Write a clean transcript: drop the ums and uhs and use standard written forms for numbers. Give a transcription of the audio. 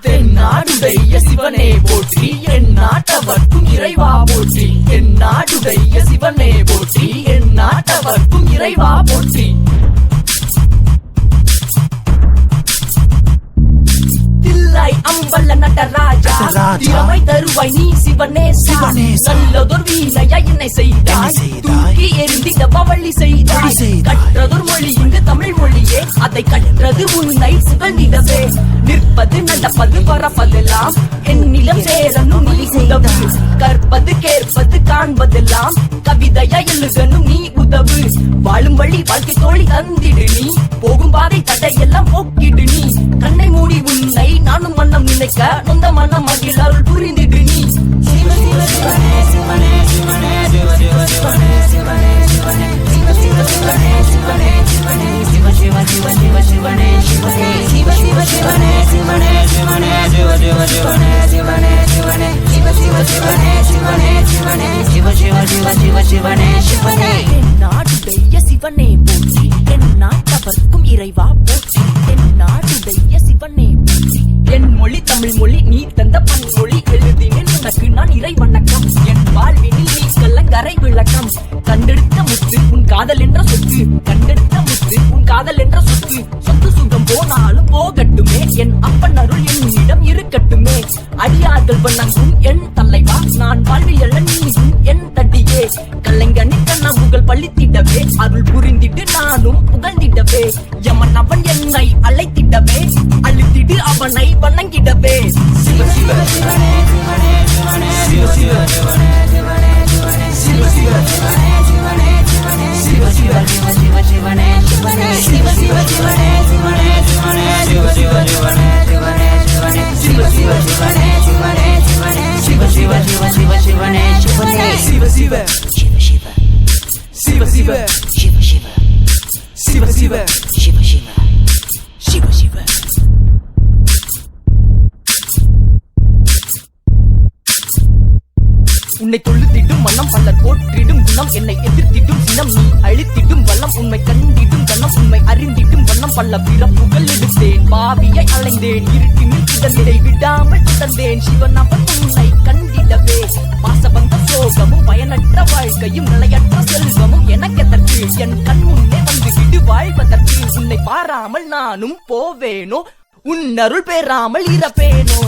தென்னாடுடைய சிவனே போற்றி, என் நாட்டவர்க்கும் இறைவா போற்றி. தென்னாடுடைய சிவனே போற்றி, என் நாட்டவர்க்கும் இறைவா போற்றி. தில்லை அம்பல நடராஜா, திறமை தருவாய் நீ சிவனே. நல்லதொரு வீணையா என்னை செய்தாய், தூக்கி எரிந்திட பவழி செய்தாய். கற்றதொரு மொழி இங்கு தமிழ் மொழியே, அதை கற்றது உன்னை புகழ்ந்திடவே. நிற்பது நடப்பது பரப்பதெல்லாம் என் நிலம் சேரனும் நீ உதவு. கற்பது கேட்பது காண்பதெல்லாம் கவிதையா எழுதனும் நீ உதவு. வாழும் வழி வாழ்க்கை தோழி தந்திடு நீ, போகும் பாதை தடையெல்லாம் போக்கிடு நீ. கண்ணை மூடி உன்னை நானும் மன்னம் நினைக்க, நொந்த மனம் மகிழ அருள் புரிந்திடு நீ. சிவ சிவ சிவனே சிவனே சிவனே சிவ சிவ சிவனே சிவனே சிவனே சிவ சிவ சிவனே சிவனே சிவனே சிவ சிவ சிவ சிவ சிவனே சிவனே சிவ சிவ சிவனே சிவனே சிவனே சிவ சிவ சிவனே சிவனே சிவனே சிவ சிவ சிவனே சிவனே சிவனே சிவ சிவ சிவ சிவ சிவனே சிவனே. நாடுடைய சிவனே போற்றி, என் நாட்டவர்க்கும் இறைவா போற்றி. என் நாடுடைய சிவனே போற்றி. என் மொழி தமிழ் மொழி, நீ தந்த பன்மொழி எழுதினேன் உனக்கு நான் இறை வணக்கம். என் வாழ்வினில் நீ கல்லங்கரை விளக்கம். கண்டெடுத்த முத்து உன் காதல் என்ற சொத்து, கண்டெடுத்த முத்து உன் காதல் என்ற சொத்து. சொத்து சுகம் போனாலும் போகட்டுமே, என் அப்பன் அருள் என்னிடம் இருக்கட்டுமே. அடியார்கள் வணங்கும் என் தலைவா, நான் வாழ்வில் எழ நீயும் என் தட்டியே. கலைஞனின் கனவுகள் பழித்திடவே, அருள் புரிந்திட்டு நானும் புகழ்ந்திடவே. யமன் அவன் என்னை அழைத்திடவே, அழித்திடு அவனை வணங்கிடவே. சிவ சிவ சிவனே சிவனே சிவனே சிவ சிவ சிவனே சிவனே சிவனே சிவ சிவ சிவனே சிவனே சிவனே சிவ சிவ சிவ சிவ சிவனே சிவனே சிவ சிவ சிவனே சிவனே சிவனே சிவ சிவ சிவனே சிவனே சிவனே சிவ சிவ சிவனே சிவனே சிவனே சிவ சிவ சிவ சிவ சிவனே சிவனே சிவ சிவ சிவ சிவ சிவ சிவ சிவ சிவ சிவ சிவ சிவ சிவ சிவ. உன்னை தொழுத்திடும் மனம் பலர் போற்றிடும் குணம், என்னை எதிர்த்திடும் சினம் நீ அழித்திடும் வல்லம். உண்மை கண்டிடும் கண்ணம் உண்மை அறிந்திடும் வண்ணம், பல பிறப்புகள் எடுத்தேன் பாவியை அலைந்தேன். இருட்டினில் கிடந்ததை விடாமல் கிடந்தேன், சிவன் அவன் உன்னை கண்டிடவே. பாசபந்த சோகமும் பயனற்ற வாழ்க்கையும் நிலையற்ற செல்வமும் எனக்கெதற்கு, என் கண் முன்னே வந்து விடு வாழ்வதற்கு. உன்னை பாராமல் நானும் போவேனோ, உன் அருள் பெறாமல் இறப்பேனோ.